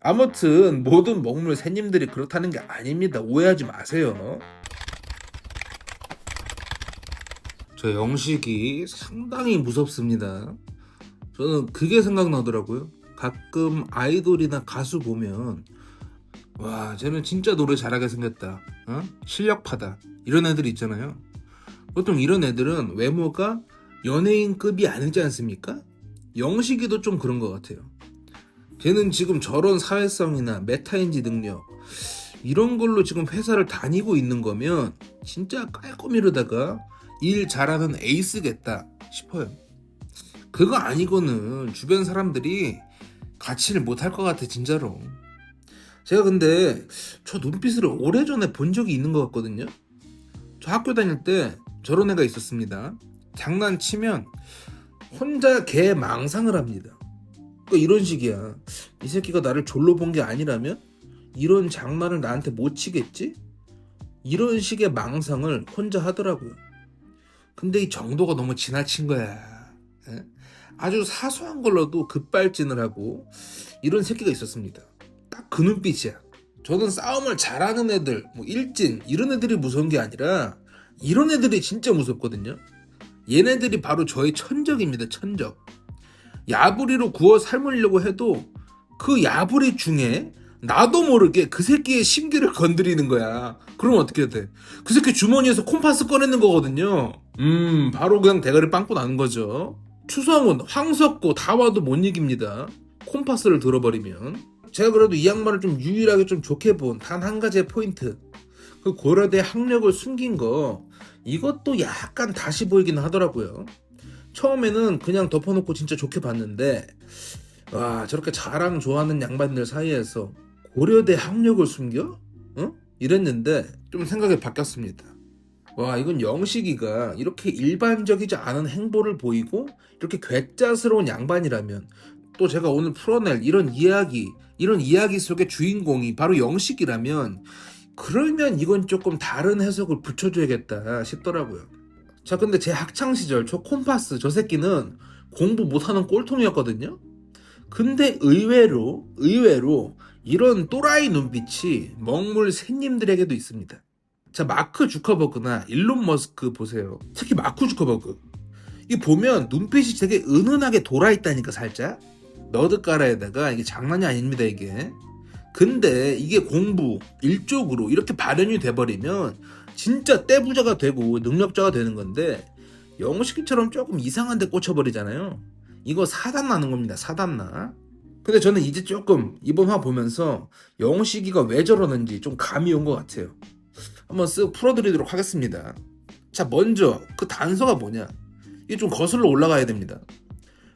아무튼 모든 먹물 새님들이 그렇다는 게 아닙니다. 오해하지 마세요. 저 영식이 상당히 무섭습니다. 저는 그게 생각나더라고요. 가끔 아이돌이나 가수 보면 와 쟤는 진짜 노래 잘하게 생겼다, 실력파다, 이런 애들 있잖아요. 보통 이런 애들은 외모가 연예인급이 아니지 않습니까? 영식이도 좀 그런 것 같아요. 쟤는 지금 저런 사회성이나 메타인지 능력 이런 걸로 지금 회사를 다니고 있는 거면 진짜 깔끔이로다가 일 잘하는 에이스겠다 싶어요. 그거 아니고는 주변 사람들이 같이를 못할 것 같아 진짜로. 제가 근데 저 눈빛을 오래전에 본 적이 있는 것 같거든요. 저 학교 다닐 때 저런 애가 있었습니다. 장난치면 혼자 개 망상을 합니다. 그러니까 이런 식이야. 이 새끼가 나를 졸로 본 게 아니라면 이런 장난을 나한테 못 치겠지? 이런 식의 망상을 혼자 하더라고요. 근데 이 정도가 너무 지나친 거야. 예? 아주 사소한 걸로도 급발진을 하고 이런 새끼가 있었습니다. 딱 그 눈빛이야. 저는 싸움을 잘하는 애들, 뭐 일진 이런 애들이 무서운 게 아니라 이런 애들이 진짜 무섭거든요. 얘네들이 바로 저의 천적입니다. 천적. 야부리로 구워 삶으려고 해도 그 야부리 중에 나도 모르게 그 새끼의 심기를 건드리는 거야. 그럼 어떻게 돼? 그 새끼 주머니에서 콤파스 꺼내는 거거든요. 바로 그냥 대가리 빵꾸 나는 거죠. 추성훈, 황석고 다 와도 못 이깁니다. 콤파스를 들어버리면. 제가 그래도 이 양반을 좀 유일하게 좀 좋게 본 단 한 가지의 포인트. 그 고려대 학력을 숨긴 거 이것도 약간 다시 보이긴 하더라고요. 처음에는 그냥 덮어놓고 진짜 좋게 봤는데 와 저렇게 자랑 좋아하는 양반들 사이에서 고려대 학력을 숨겨? 어? 이랬는데 좀 생각이 바뀌었습니다. 와 이건 영식이가 이렇게 일반적이지 않은 행보를 보이고 이렇게 괴짜스러운 양반이라면 또 제가 오늘 풀어낼 이런 이야기 속의 주인공이 바로 영식이라면 그러면 이건 조금 다른 해석을 붙여줘야겠다 싶더라고요. 자 근데 제 학창시절 저 콤파스 저 새끼는 공부 못하는 꼴통이었거든요. 근데 의외로 이런 또라이 눈빛이 먹물 새님들에게도 있습니다. 자 마크 주커버그나 일론 머스크 보세요. 특히 마크 주커버그 이 보면 눈빛이 되게 은은하게 돌아있다니까 살짝 너드가라에다가 이게 장난이 아닙니다 이게. 근데 이게 공부 일 쪽으로 이렇게 발현이 돼버리면 진짜 떼부자가 되고 능력자가 되는 건데 영식이처럼 조금 이상한 데 꽂혀버리잖아요. 이거 사단 나는 겁니다. 사단나. 근데 저는 이제 조금 이번 화 보면서 영식이가 왜 저러는지 좀 감이 온 것 같아요. 한번 쓱 풀어드리도록 하겠습니다. 자 먼저 그 단서가 뭐냐, 이게 좀 거슬러 올라가야 됩니다.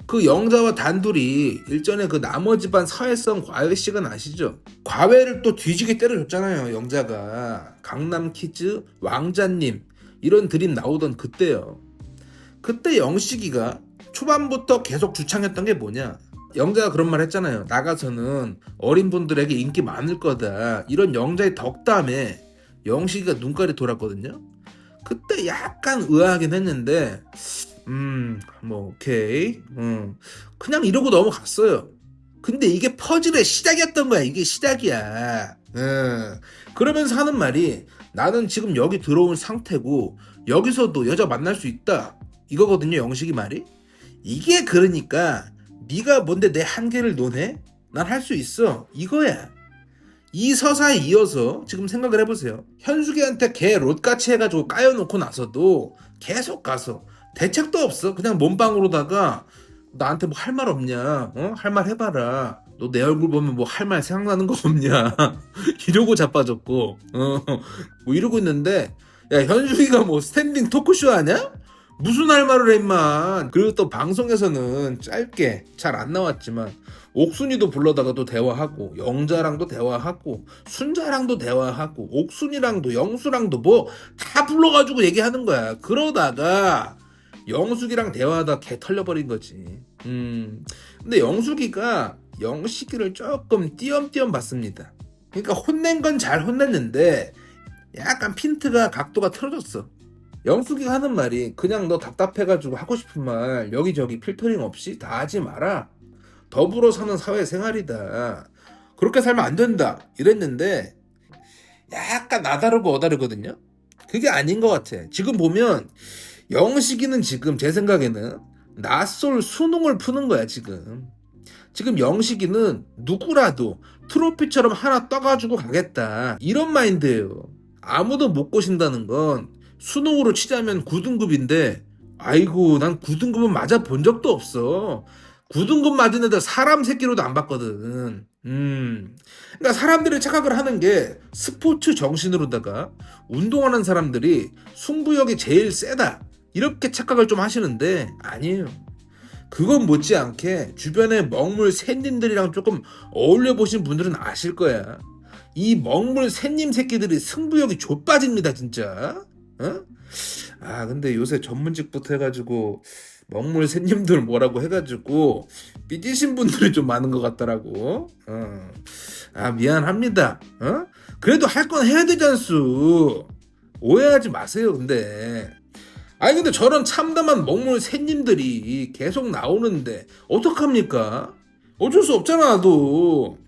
그 영자와 단둘이 일전에 그 나머지 반 사회성 과외식은 아시죠? 과외를 또 뒤지게 때려줬잖아요. 영자가 강남키즈 왕자님 이런 드림 나오던 그때요. 그때 영식이가 초반부터 계속 주창했던 게 뭐냐, 영자가 그런 말 했잖아요. 나가서는 어린 분들에게 인기 많을 거다, 이런 영자의 덕담에 영식이가 눈깔이 돌았거든요. 그때 약간 의아하긴 했는데 뭐 오케이 그냥 이러고 넘어갔어요. 근데 이게 퍼즐의 시작이었던 거야. 이게 시작이야. 그러면서 하는 말이 나는 지금 여기 들어온 상태고 여기서도 여자 만날 수 있다 이거거든요. 영식이 말이. 이게 그러니까 네가 뭔데 내 한계를 논해? 난 할 수 있어 이거야. 이 서사에 이어서 지금 생각을 해보세요. 현숙이한테 걔 롯같이 해가지고 까여놓고 나서도 계속 가서 대책도 없어. 그냥 몸빵으로다가 나한테 뭐 할 말 없냐, 할 말 해봐라, 너 내 얼굴 보면 뭐 할 말 생각나는 거 없냐 이러고 자빠졌고 뭐 이러고 있는데 야 현숙이가 뭐 스탠딩 토크쇼 하냐? 무슨 할 말을 해 임마. 그리고 또 방송에서는 짧게 잘 안 나왔지만 옥순이도 불러다가 또 대화하고 영자랑도 대화하고 순자랑도 대화하고 옥순이랑도 영수랑도 뭐 다 불러가지고 얘기하는 거야. 그러다가 영숙이랑 대화하다 개 털려버린 거지. 근데 영숙이가 영식이를 조금 띄엄띄엄 봤습니다. 그러니까 혼낸 건 잘 혼냈는데 약간 핀트가 각도가 틀어졌어. 영숙이가 하는 말이 그냥 너 답답해가지고 하고 싶은 말 여기저기 필터링 없이 다 하지 마라. 더불어 사는 사회생활이다. 그렇게 살면 안 된다 이랬는데 약간 나다르고 어다르거든요. 그게 아닌 것 같아. 지금 보면 영식이는 지금 제 생각에는 낯설 수능을 푸는 거야 지금. 지금 영식이는 누구라도 트로피처럼 하나 떠가지고 가겠다 이런 마인드예요. 아무도 못 꼬신다는 건 수능으로 치자면 9등급인데 아이고 난 9등급은 맞아 본 적도 없어. 9등급 맞은 애들 사람 새끼로도 안 봤거든. 그러니까 사람들이 착각을 하는 게 스포츠 정신으로다가 운동하는 사람들이 승부욕이 제일 세다 이렇게 착각을 좀 하시는데 아니에요. 그건 못지않게 주변에 먹물 새님들이랑 조금 어울려 보신 분들은 아실 거야. 이 먹물 새님 새끼들이 승부욕이 좆빠집니다 진짜. 어? 아 근데 요새 전문직부터 해가지고 먹물 새님들 뭐라고 해가지고 삐지신 분들이 좀 많은 것 같더라고. 아 미안합니다. 그래도 할 건 해야 되잖수. 오해하지 마세요 근데. 아니 근데 저런 참담한 먹물 새님들이 계속 나오는데 어떡합니까? 어쩔 수 없잖아 나도.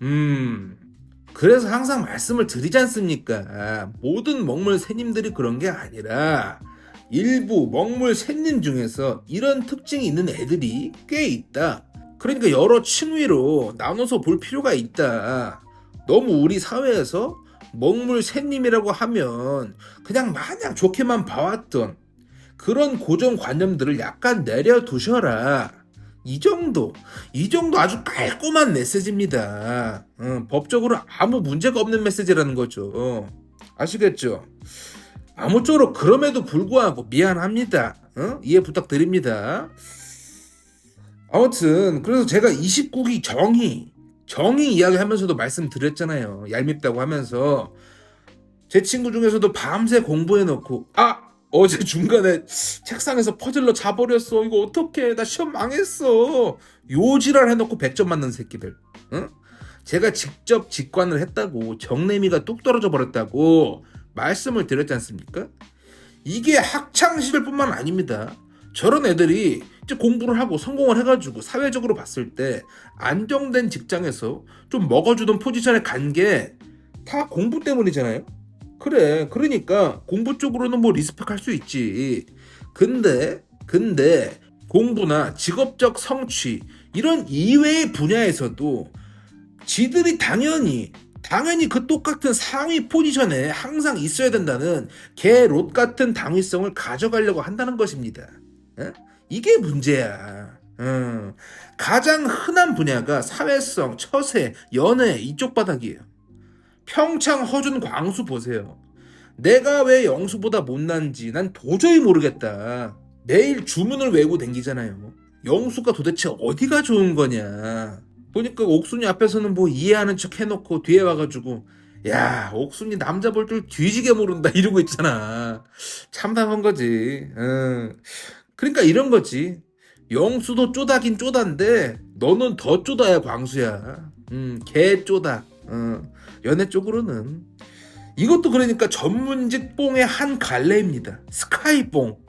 그래서 항상 말씀을 드리지 않습니까? 모든 먹물 새님들이 그런 게 아니라 일부 먹물 새님 중에서 이런 특징이 있는 애들이 꽤 있다. 그러니까 여러 층위로 나눠서 볼 필요가 있다. 너무 우리 사회에서 먹물 새님이라고 하면 그냥 마냥 좋게만 봐왔던 그런 고정관념들을 약간 내려두셔라. 이 정도 아주 깔끔한 메시지입니다. 법적으로 아무 문제가 없는 메시지라는 거죠. 아시겠죠? 아무쪼록 그럼에도 불구하고 미안합니다. 이해 부탁드립니다. 아무튼 그래서 제가 29기 정의 이야기 하면서도 말씀드렸잖아요. 얄밉다고 하면서 제 친구 중에서도 밤새 공부해놓고 어제 중간에 책상에서 퍼즐러 자버렸어. 이거 어떡해. 나 시험 망했어. 요지랄 해놓고 100점 맞는 새끼들. 제가 직접 직관을 했다고 정내미가 뚝 떨어져 버렸다고 말씀을 드렸지 않습니까? 이게 학창시절뿐만 아닙니다. 저런 애들이 이제 공부를 하고 성공을 해가지고 사회적으로 봤을 때 안정된 직장에서 좀 먹어주던 포지션에 간 게 다 공부 때문이잖아요. 그래 그러니까 공부 쪽으로는 뭐 리스펙할 수 있지. 근데 공부나 직업적 성취 이런 이외의 분야에서도 지들이 당연히 그 똑같은 상위 포지션에 항상 있어야 된다는 개롯 같은 당위성을 가져가려고 한다는 것입니다. 이게 문제야. 가장 흔한 분야가 사회성, 처세, 연애 이쪽 바닥이에요. 평창, 허준, 광수 보세요. 내가 왜 영수보다 못난지 난 도저히 모르겠다. 매일 주문을 외우고 댕기잖아요. 영수가 도대체 어디가 좋은 거냐. 보니까 옥순이 앞에서는 뭐 이해하는 척 해놓고 뒤에 와가지고 야 옥순이 남자 볼 줄 뒤지게 모른다 이러고 있잖아. 참담한 거지. 그러니까 이런 거지. 영수도 쪼다긴 쪼단데 너는 더 쪼다야 광수야. 개 쪼다. 연애 쪽으로는 이것도 그러니까 전문직 뽕의 한 갈래입니다. 스카이뽕.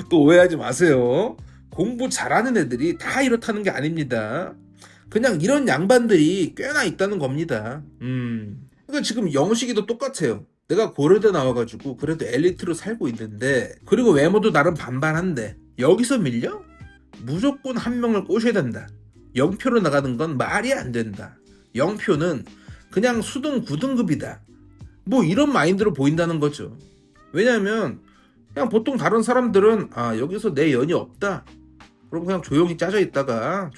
또 오해하지 마세요. 공부 잘하는 애들이 다 이렇다는 게 아닙니다. 그냥 이런 양반들이 꽤나 있다는 겁니다. 그러니까 지금 영식이도 똑같아요. 내가 고려대 나와가지고 그래도 엘리트로 살고 있는데 그리고 외모도 나름 반반한데 여기서 밀려? 무조건 한 명을 꼬셔야 된다. 0표로 나가는 건 말이 안 된다. 0표는 그냥 수능 9등급이다. 뭐 이런 마인드로 보인다는 거죠. 왜냐면 그냥 보통 다른 사람들은 여기서 내 연이 없다. 그럼 그냥 조용히 있다가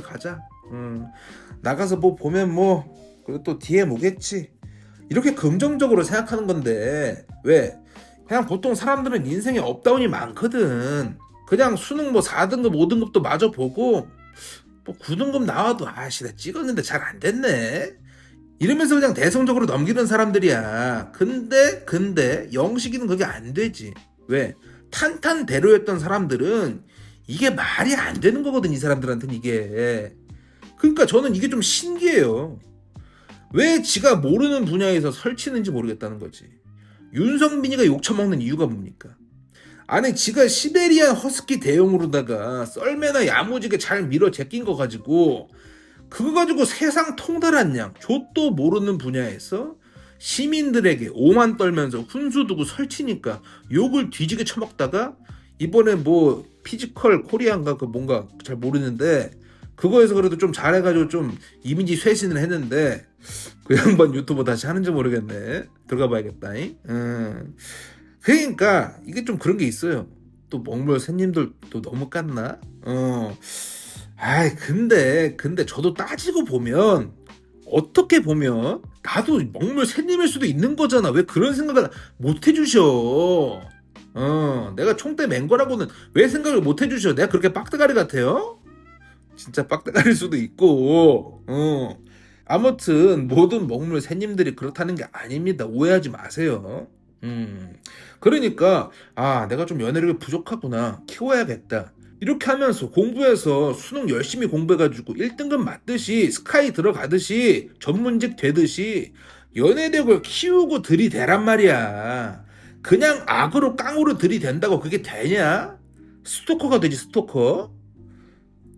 가자. 나가서 뭐 보면 뭐 그리고 또 뒤에 뭐겠지. 이렇게 긍정적으로 생각하는 건데 왜? 그냥 보통 사람들은 인생에 업다운이 많거든. 그냥 수능 뭐 4등급 5등급도 마저 보고 뭐 9등급 나와도 나 찍었는데 잘 안 됐네 이러면서 그냥 대성적으로 넘기는 사람들이야. 근데 영식이는 그게 안 되지. 왜? 탄탄대로였던 사람들은 이게 말이 안 되는 거거든. 이 사람들한테는 이게. 그러니까 저는 이게 좀 신기해요. 왜 지가 모르는 분야에서 설치는지 모르겠다는 거지. 윤성빈이가 욕처먹는 이유가 뭡니까? 아니 지가 시베리안 허스키 대용으로다가 썰매나 야무지게 잘 밀어 제낀 거 가지고 그거 가지고 세상 통달한 양, 좆도 모르는 분야에서 시민들에게 오만 떨면서 훈수 두고 설치니까 욕을 뒤지게 처먹다가 이번에 뭐 피지컬 코리안가 그 뭔가 잘 모르는데 그거에서 그래도 좀 잘해가지고 좀 이미지 쇄신을 했는데 그 양반 유튜버 다시 하는지 모르겠네. 들어가 봐야겠다. 그러니까 이게 좀 그런 게 있어요. 또 먹물 새님들 또 너무 깠나? 아이 근데 저도 따지고 보면 어떻게 보면 나도 먹물 새님일 수도 있는 거잖아. 왜 그런 생각을 못 해주셔? 내가 총대 맨 거라고는 왜 생각을 못 해주셔? 내가 그렇게 빡대가리 같아요? 진짜 빡대가리일 수도 있고. 아무튼 모든 먹물 새님들이 그렇다는 게 아닙니다. 오해하지 마세요. 그러니까 내가 좀 연애력이 부족하구나. 키워야겠다. 이렇게 하면서 공부해서 수능 열심히 공부해가지고 1등급 맞듯이 스카이 들어가듯이 전문직 되듯이 연애력을 키우고 들이대란 말이야. 그냥 악으로 깡으로 들이댄다고 그게 되냐? 스토커가 되지 스토커.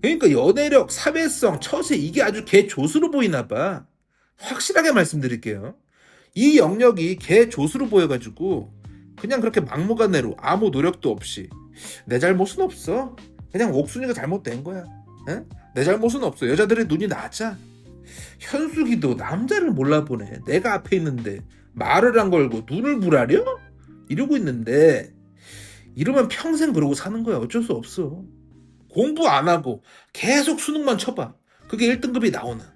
그러니까 연애력, 사회성, 처세 이게 아주 개 조수로 보이나 봐. 확실하게 말씀드릴게요. 이 영역이 개 조수로 보여가지고 그냥 그렇게 막무가내로 아무 노력도 없이 내 잘못은 없어. 그냥 옥순이가 잘못된 거야. 에? 내 잘못은 없어. 여자들의 눈이 낮아. 현숙이도 남자를 몰라보네. 내가 앞에 있는데 말을 안 걸고 눈을 부라려? 이러고 있는데 이러면 평생 그러고 사는 거야. 어쩔 수 없어. 공부 안 하고 계속 수능만 쳐봐. 그게 1등급이 나오나.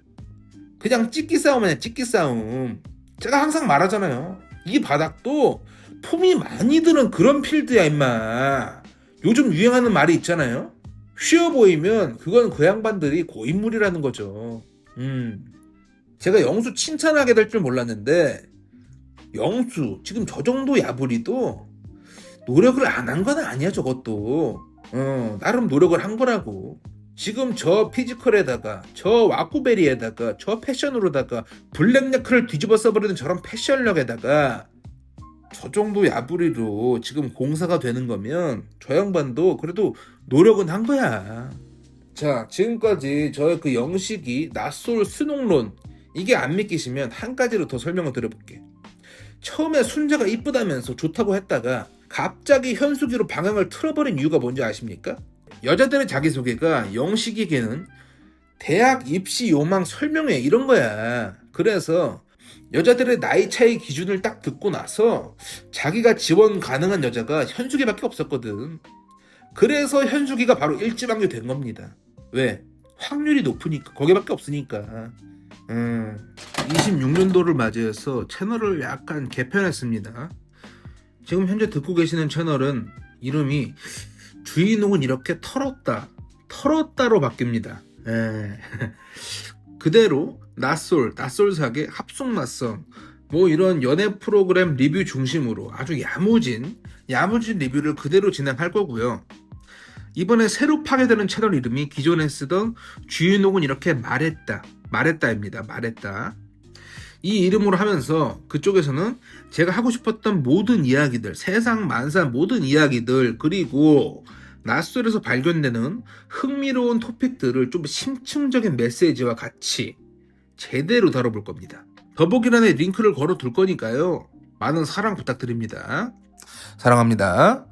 그냥 찍기 싸움이야. 찍기 싸움. 제가 항상 말하잖아요. 이 바닥도 품이 많이 드는 그런 필드야 임마. 요즘 유행하는 말이 있잖아요. 쉬워 보이면 그건 그 양반들이 고인물이라는 거죠. 제가 영수 칭찬하게 될 줄 몰랐는데 영수 지금 저 정도 야부리도 노력을 안 한 건 아니야. 저것도 나름 노력을 한 거라고. 지금 저 피지컬에다가 저 와꾸베리에다가 저 패션으로다가 블랙네크를 뒤집어 써버리는 저런 패션력에다가 저 정도 야부리로 지금 공사가 되는 거면 저 양반도 그래도 노력은 한 거야. 자, 지금까지 저의 그 영식이 낯솔 수능론 이게 안 믿기시면 한 가지로 더 설명을 드려볼게. 처음에 순자가 이쁘다면서 좋다고 했다가 갑자기 현숙이로 방향을 틀어버린 이유가 뭔지 아십니까? 여자들의 자기소개가 영식에게는 대학 입시 요망 설명회 이런 거야. 그래서 여자들의 나이 차이 기준을 딱 듣고 나서 자기가 지원 가능한 여자가 현숙이밖에 없었거든. 그래서 현숙이가 바로 일지방류 된 겁니다. 왜? 확률이 높으니까. 거기밖에 없으니까. 26년도를 맞이해서 채널을 약간 개편했습니다. 지금 현재 듣고 계시는 채널은 이름이 주인공은 이렇게 털었다로 바뀝니다. 그대로 낯솔사계, 합숙낯선 뭐 이런 연애 프로그램 리뷰 중심으로 아주 야무진 리뷰를 그대로 진행할 거고요. 이번에 새로 파괴되는 채널 이름이 기존에 쓰던 주인공은 이렇게 말했다입니다. 말했다. 이 이름으로 하면서 그쪽에서는 제가 하고 싶었던 모든 이야기들, 세상 만사 모든 이야기들, 그리고 낯설에서 발견되는 흥미로운 토픽들을 좀 심층적인 메시지와 같이 제대로 다뤄볼 겁니다. 더보기란에 링크를 걸어둘 거니까요. 많은 사랑 부탁드립니다. 사랑합니다.